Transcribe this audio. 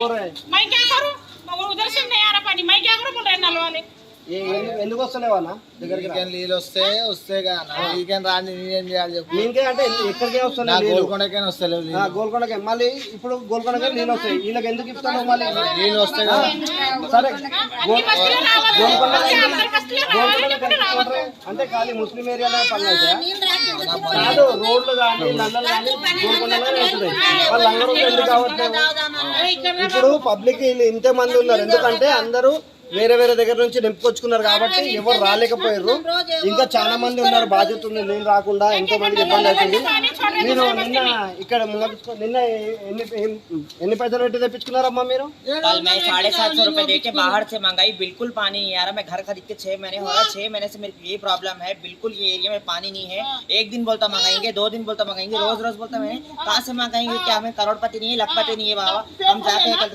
मैं क्या करूं? वो उधर से नहीं आ रहा पानी, मैं क्या करूं? बोल रहे नल वाले ఎందుకు వస్తలేవా అన్న దగ్గరికి రా. నీళ్ళు వస్తే నీకేం రాని నేనేం చేయాలి చెప్పు. నీకే అంటే ఎక్కడికే వస్తున్నాయి నీళ్ళు? గోల్కొండకైనా వస్తలేవు గోల్కొండకే. మళ్ళీ ఇప్పుడు గోల్కొండకే నీళ్ళు వస్తాయి, వీళ్ళకి ఎందుకు ఇస్తాను మళ్ళీ? నీళ్ళు వస్తాయి కదా. సరే गवर्नमेंट అంటే ఖాళీ ముస్లిం ఏరియాలో పనులు అయితే కాదు, రోడ్లు కానీ నల్లలు కానీ గోల్కొండలోనే వస్తున్నాయి. వాళ్ళు అందరూ ఎందుకు కావట్లేదు? ఇప్పుడు పబ్లిక్ వీళ్ళు ఇంతే మంది ఉన్నారు, ఎందుకంటే అందరూ వేరే వేరే దగ్గర నుంచి నింపుకొచ్చుకున్నారు కాబట్టి ఎవరు రాలేకపోయారు. ఇంకా చాలా మంది ఉన్నారు, బాధ్యత ఉంది నీళ్ళు రాకుండా, ఎంతో మందికి ఇబ్బంది అవుతుంది. మీరు నిన్న ఇక్కడ నిన్న ఎన్ని పైసలు పెట్టి తెప్పించుకున్నారమ్మా మీరు? कल मैं 750 रुपए देके बाहर से मंगाई, बिल्कुल पानी नहीं आ रहा। मैं घर खरीद के 6 महीने हो रहा, 6 महीने से मेरी ये प्रॉब्लम है, बिल्कुल ये एरिया में पानी नहीं है। एक दिन बोलता मंगाएंगे, 2 दिन बोलता मंगाएंगे, रोज रोज बोलता मैं कहाँ से मंगाएंगे? क्या हमें करोड़पति नहीं है, लखपति नहीं है बाबा? हम जाते हैं